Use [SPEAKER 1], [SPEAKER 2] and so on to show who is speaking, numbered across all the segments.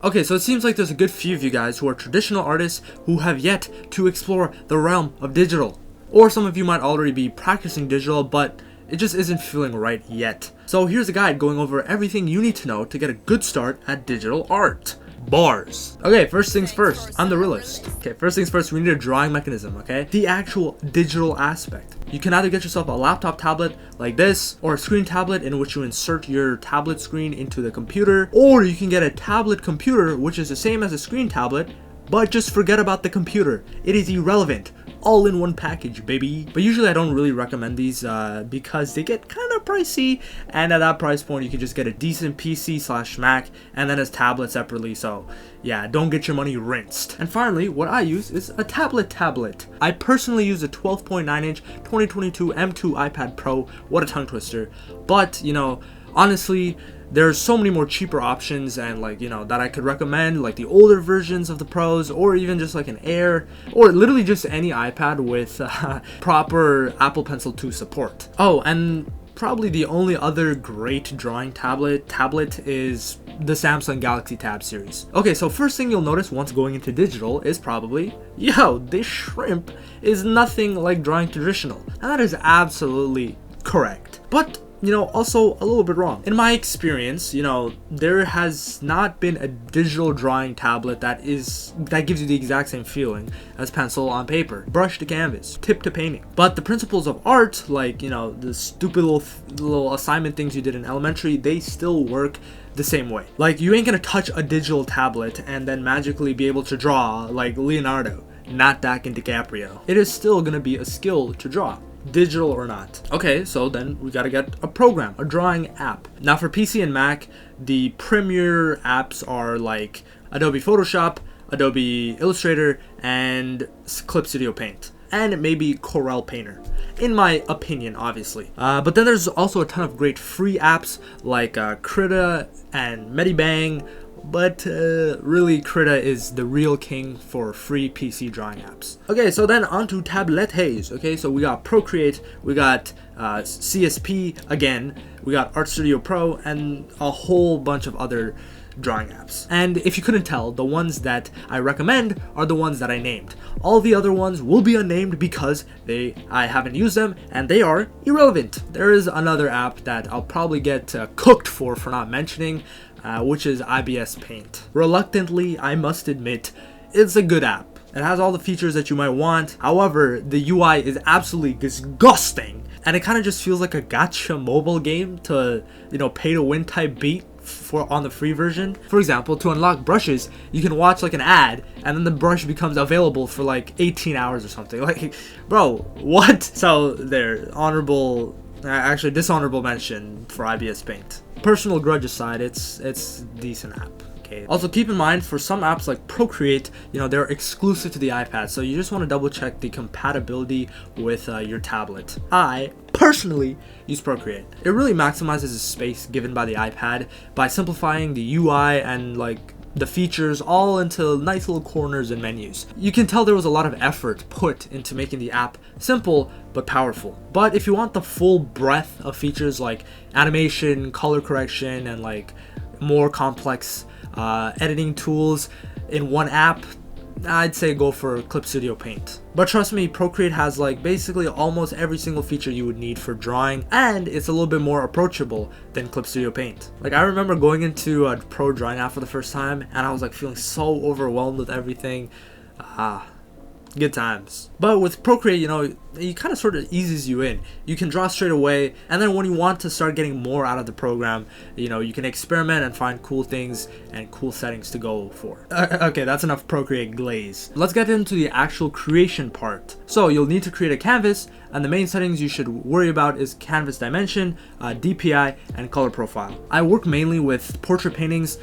[SPEAKER 1] Okay, so it seems like there's a good few of you guys who are traditional artists who have yet to explore the realm of digital. Or some of you might already be practicing digital, but it just isn't feeling right yet. So here's a guide going over everything you need to know to get a good start at digital art. Bars. Okay, first things first, I'm the realist. Okay, first things first, we need a drawing mechanism, okay? The actual digital aspect. You can either get yourself a laptop tablet like this, or a screen tablet in which you insert your tablet screen into the computer, or you can get a tablet computer, which is the same as a screen tablet, but just forget about the computer. It is irrelevant. All in one package, baby. But usually I don't really recommend these because they get kind of pricey, and at that price point you can just get a decent PC/Mac and then a tablet separately. So yeah, don't get your money rinsed. And finally, what I use is a tablet. I personally use a 12.9-inch 2022 M2 iPad Pro. What a tongue twister. But you know, honestly, there's so many more cheaper options and that I could recommend, like the older versions of the Pros, or even just like an Air, or literally just any iPad with proper Apple Pencil 2 support. Oh, and probably the only other great drawing tablet is the Samsung Galaxy Tab series. Okay, so first thing you'll notice once going into digital is probably, yo, this shrimp is nothing like drawing traditional. And that is absolutely correct. But also a little bit wrong. In my experience, there has not been a digital drawing tablet that gives you the exact same feeling as pencil on paper, brush to canvas, tip to painting. But the principles of art, like, the stupid little assignment things you did in elementary, they still work the same way. Like, you ain't gonna touch a digital tablet and then magically be able to draw like Leonardo, not Dak and DiCaprio. It is still gonna be a skill to draw, digital or not. Okay, so then we gotta get a program, a drawing app. Now for PC and Mac, the premier apps are like Adobe Photoshop, Adobe Illustrator, and Clip Studio Paint, and maybe Corel Painter, in my opinion, obviously. But then there's also a ton of great free apps like Krita and Medibang. But really, Krita is the real king for free PC drawing apps. Okay, so then on to tablettes. Okay, so we got Procreate, we got CSP again, we got Art Studio Pro, and a whole bunch of other drawing apps. And if you couldn't tell, the ones that I recommend are the ones that I named. All the other ones will be unnamed because I haven't used them and they are irrelevant. There is another app that I'll probably get cooked for not mentioning, which is ibispaint. Reluctantly, I must admit, it's a good app. It has all the features that you might want. However, the UI is absolutely disgusting, and it kind of just feels like a gacha mobile game to, pay to win type beat on the free version. For example, to unlock brushes, you can watch like an ad and then the brush becomes available for like 18 hours or something. Like, bro, what? So there, dishonorable mention for ibispaint. Personal grudge aside, it's a decent app. Okay. Also keep in mind, for some apps like Procreate, they're exclusive to the iPad, so you just want to double check the compatibility with your tablet. I personally use Procreate. It really maximizes the space given by the iPad by simplifying the UI and the features all into nice little corners and menus. You can tell there was a lot of effort put into making the app simple but powerful. But if you want the full breadth of features like animation, color correction, and more complex editing tools in one app, I'd say go for Clip Studio Paint. But trust me, Procreate has basically almost every single feature you would need for drawing, and it's a little bit more approachable than Clip Studio Paint. I remember going into a pro drawing app for the first time and I was feeling so overwhelmed with everything. Good times. But with Procreate, it kind of sort of eases you in. You can draw straight away, and then when you want to start getting more out of the program, you can experiment and find cool things and cool settings to go for. Okay, that's enough Procreate glaze. Let's get into the actual creation part. So you'll need to create a canvas, and the main settings you should worry about is canvas dimension, DPI, and color profile. I work mainly with portrait paintings,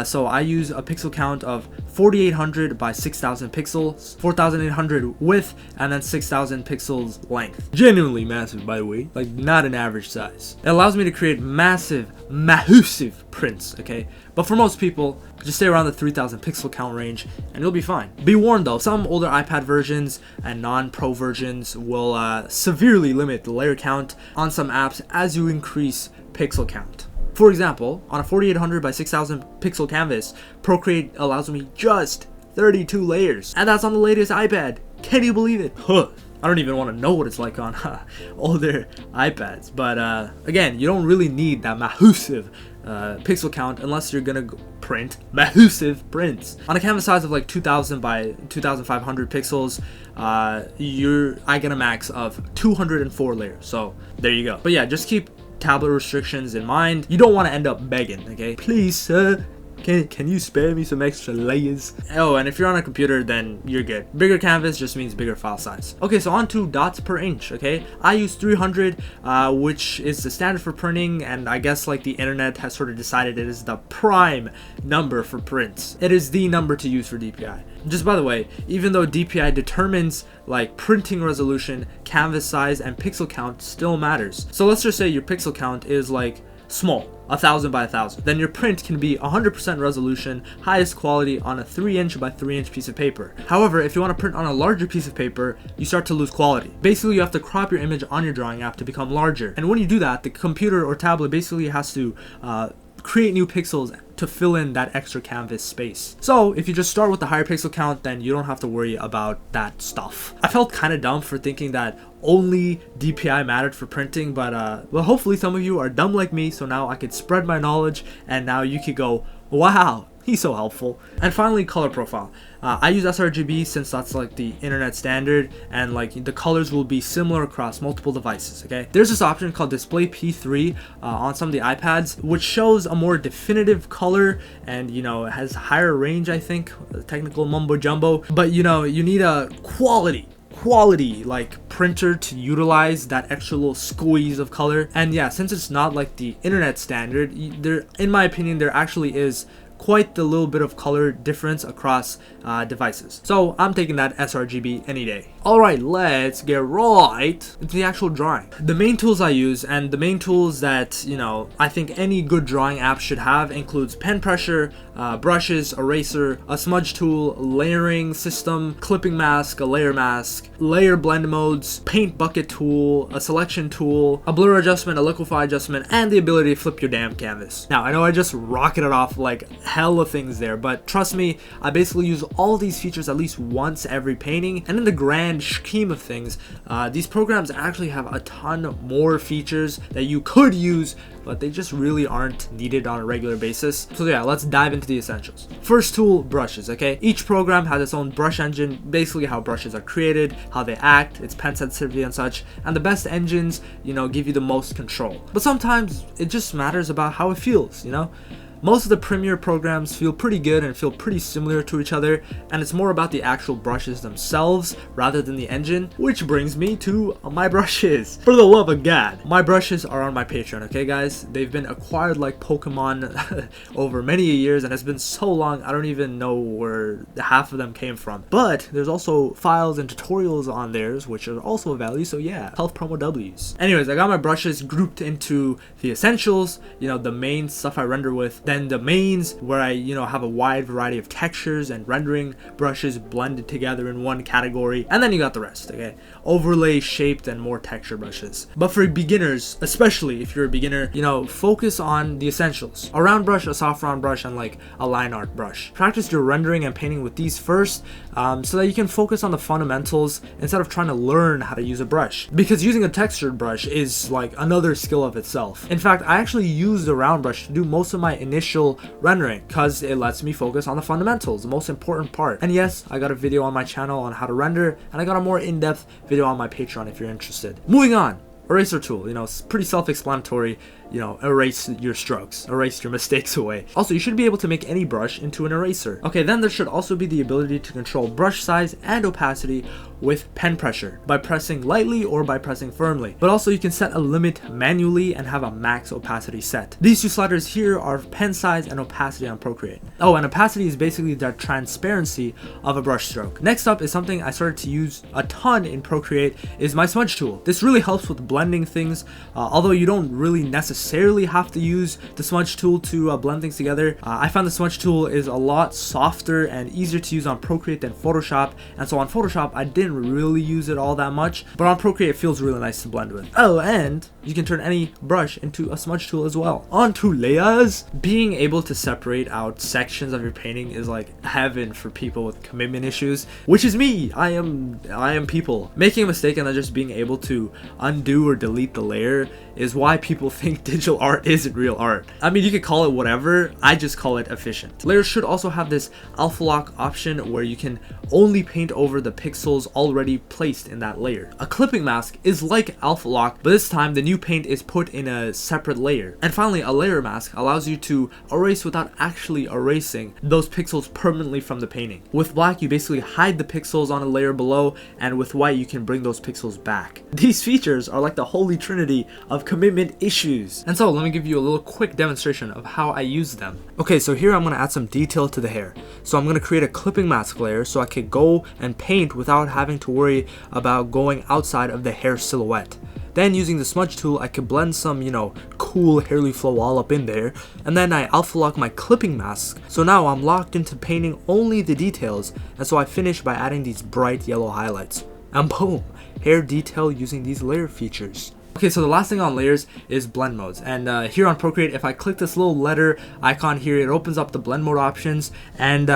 [SPEAKER 1] so I use a pixel count of 4800 by 6000 pixels, 4800 width, and then 6000 pixels length. Genuinely massive, by the way, not an average size. It allows me to create massive prints, okay? But for most people, just stay around the 3000 pixel count range and you'll be fine. Be warned though, some older iPad versions and non-pro versions will severely limit the layer count on some apps as you increase pixel count. For example, on a 4800 by 6000 pixel canvas, Procreate allows me just 32 layers, and that's on the latest iPad. Can you believe it? Huh. I don't even want to know what it's like on older iPads, but again, you don't really need that massive pixel count unless you're gonna print massive prints. On a canvas size of like 2000 by 2500 pixels, I get a max of 204 layers. So there you go. But yeah, just keep tablet restrictions in mind. You don't want to end up begging, okay? Please, sir, can you spare me some extra layers? Oh, and if you're on a computer, then you're good. Bigger canvas just means bigger file size. Okay, so on to dots per inch, okay? I use 300, which is the standard for printing, and I guess like the internet has sort of decided it is the prime number for prints. It is the number to use for DPI. Just by the way, even though DPI determines like printing resolution, canvas size, and pixel count still matters. So let's just say your pixel count is like small, 1000 by 1000. Then your print can be 100% resolution, highest quality on a 3-inch by 3-inch piece of paper. However, if you want to print on a larger piece of paper, you start to lose quality. Basically, you have to crop your image on your drawing app to become larger. And when you do that, the computer or tablet basically has to create new pixels to fill in that extra canvas space. So if you just start with the higher pixel count, then you don't have to worry about that stuff. I felt kind of dumb for thinking that only DPI mattered for printing, but well, hopefully some of you are dumb like me, so now I could spread my knowledge and now you could go, wow, he's so helpful. And finally, color profile. I use sRGB since that's like the internet standard, and like the colors will be similar across multiple devices, okay? There's this option called Display P3 on some of the iPads, which shows a more definitive color, and you know, it has higher range, I think, technical mumbo jumbo, but you know, you need a quality like printer to utilize that extra little squeeze of color. And yeah, since it's not like the internet standard, there, in my opinion, there actually is quite the little bit of color difference across devices. So I'm taking that sRGB any day. Alright, let's get right into the actual drawing. The main tools I use, and the main tools that, you know, I think any good drawing app should have, includes pen pressure, brushes, eraser, a smudge tool, layering system, clipping mask, a layer mask, layer blend modes, paint bucket tool, a selection tool, a blur adjustment, a liquify adjustment, and the ability to flip your damn canvas. Now, I know I just rocketed off like hella things there, but trust me, I basically use all these features at least once every painting, and in the grand scheme of things, these programs actually have a ton more features that you could use, but they just really aren't needed on a regular basis. So yeah, let's dive into the essentials. First tool, brushes, okay? Each program has its own brush engine, basically how brushes are created, how they act, its pen sensitivity and such, and the best engines, you know, give you the most control. But sometimes it just matters about how it feels, you know? Most of the Premiere programs feel pretty good and feel pretty similar to each other, and it's more about the actual brushes themselves rather than the engine, which brings me to my brushes. For the love of God, my brushes are on my Patreon, okay guys? They've been acquired like Pokemon over many years, and it's been so long I don't even know where half of them came from. But there's also files and tutorials on theirs, which are also of value, so yeah, health promo W's. Anyways, I got my brushes grouped into the essentials, you know, the main stuff I render with, then the mains, where I, you know, have a wide variety of textures and rendering brushes blended together in one category, and then you got the rest, okay? Overlay, shaped, and more texture brushes. But for beginners, especially if you're a beginner, you know, focus on the essentials. A round brush, a soft round brush, and like a line art brush. Practice your rendering and painting with these first, so that you can focus on the fundamentals instead of trying to learn how to use a brush. Because using a textured brush is like another skill of itself. In fact, I actually use the round brush to do most of my initial rendering because it lets me focus on the fundamentals, the most important part. And yes, I got a video on my channel on how to render, and I got a more in-depth video on my Patreon if you're interested. Moving on. Eraser tool, you know, it's pretty self-explanatory. You know, erase your strokes, erase your mistakes away. Also, you should be able to make any brush into an eraser. Okay, then there should also be the ability to control brush size and opacity with pen pressure by pressing lightly or by pressing firmly. But also you can set a limit manually and have a max opacity set. These two sliders here are pen size and opacity on Procreate. Oh, and opacity is basically the transparency of a brush stroke. Next up is something I started to use a ton in Procreate, is my smudge tool. This really helps with blending blending things. Although you don't really necessarily have to use the smudge tool to blend things together. I found the smudge tool is a lot softer and easier to use on Procreate than Photoshop, and so on Photoshop I didn't really use it all that much, but on Procreate it feels really nice to blend with. Oh, and you can turn any brush into a smudge tool as well. On to layers. Being able to separate out sections of your painting is like heaven for people with commitment issues, which is me. I am people. Making a mistake and then just being able to undo or delete the layer is why people think digital art isn't real art. I mean, you could call it whatever, I just call it efficient. Layers should also have this alpha lock option where you can only paint over the pixels already placed in that layer. A clipping mask is like alpha lock, but this time the new paint is put in a separate layer. And finally, a layer mask allows you to erase without actually erasing those pixels permanently from the painting. With black, you basically hide the pixels on a layer below, and with white, you can bring those pixels back. These features are like the holy trinity of commitment issues. And so let me give you a little quick demonstration of how I use them. Okay, so here I'm going to add some detail to the hair. So I'm going to create a clipping mask layer so I could go and paint without having to worry about going outside of the hair silhouette. Then using the smudge tool, I could blend some, cool hair leaf flow all up in there, and then I alpha lock my clipping mask. So now I'm locked into painting only the details, and so I finish by adding these bright yellow highlights. And boom, hair detail using these layer features. Okay, so the last thing on layers is blend modes, and here on Procreate, if I click this little letter icon here, it opens up the blend mode options, and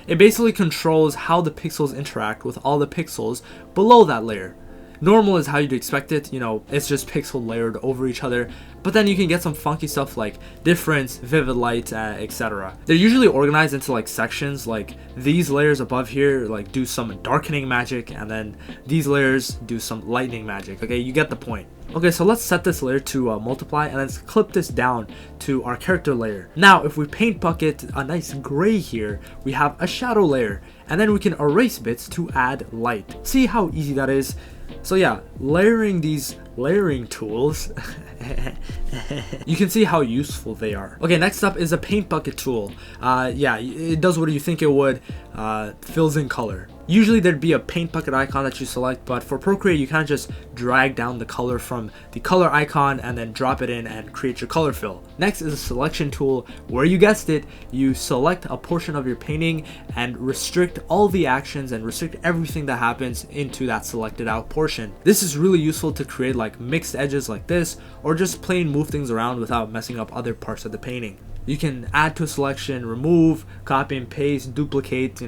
[SPEAKER 1] it basically controls how the pixels interact with all the pixels below that layer. Normal is how you'd expect it, it's just pixel layered over each other, but then you can get some funky stuff like difference, vivid light, etc. They're usually organized into like sections, like these layers above here like do some darkening magic, and then these layers do some lightening magic. Okay, you get the point. Okay, so let's set this layer to multiply, and let's clip this down to our character layer. Now, if we paint bucket a nice gray here, we have a shadow layer, and then we can erase bits to add light. See how easy that is? So yeah, layering these layering tools, you can see how useful they are. Okay, next up is a paint bucket tool. Yeah, it does what you think it would, fills in color. Usually there'd be a paint bucket icon that you select, but for Procreate you kind of just drag down the color from the color icon and then drop it in and create your color fill. Next is a selection tool where, you guessed it, you select a portion of your painting and restrict all the actions and restrict everything that happens into that selected out portion. This is really useful to create like mixed edges like this, or just plain move things around without messing up other parts of the painting. You can add to a selection, remove, copy and paste, duplicate,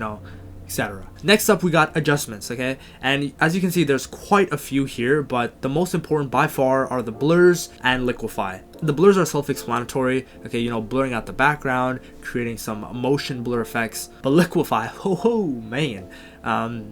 [SPEAKER 1] etc. Next up we got adjustments, okay, and as you can see there's quite a few here, but the most important by far are the blurs and liquify. The blurs are self-explanatory, okay, blurring out the background, creating some motion blur effects, but liquify, man,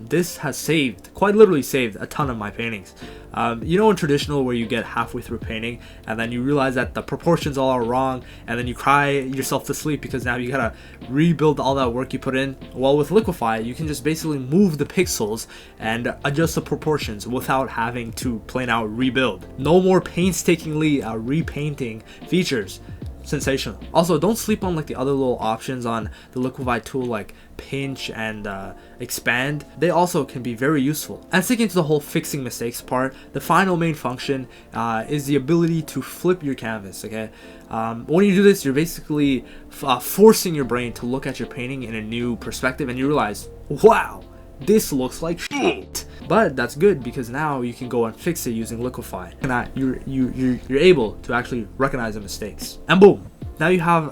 [SPEAKER 1] this has quite literally saved a ton of my paintings. In traditional where you get halfway through painting and then you realize that the proportions all are wrong, and then you cry yourself to sleep because now you gotta rebuild all that work you put in. Well, with liquify you can just basically move the pixels and adjust the proportions without having to plain out rebuild. No more painstakingly repainting features. Sensational. Also, don't sleep on like the other little options on the liquify tool like pinch and expand. They also can be very useful. And sticking to the whole fixing mistakes part, the final main function is the ability to flip your canvas. Okay, when you do this, you're basically forcing your brain to look at your painting in a new perspective, and you realize, wow, this looks like shit. But that's good because now you can go and fix it using liquify, and you're able to actually recognize the mistakes. And boom, now you have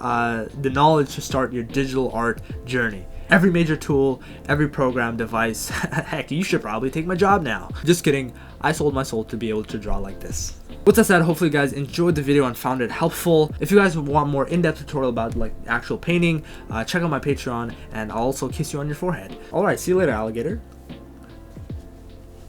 [SPEAKER 1] the knowledge to start your digital art journey. Every major tool, every program, device, heck, you should probably take my job now. Just kidding, I sold my soul to be able to draw like this. With that said, hopefully you guys enjoyed the video and found it helpful. If you guys want more in-depth tutorial about like actual painting, check out my Patreon, and I'll also kiss you on your forehead. Alright, see you later, alligator.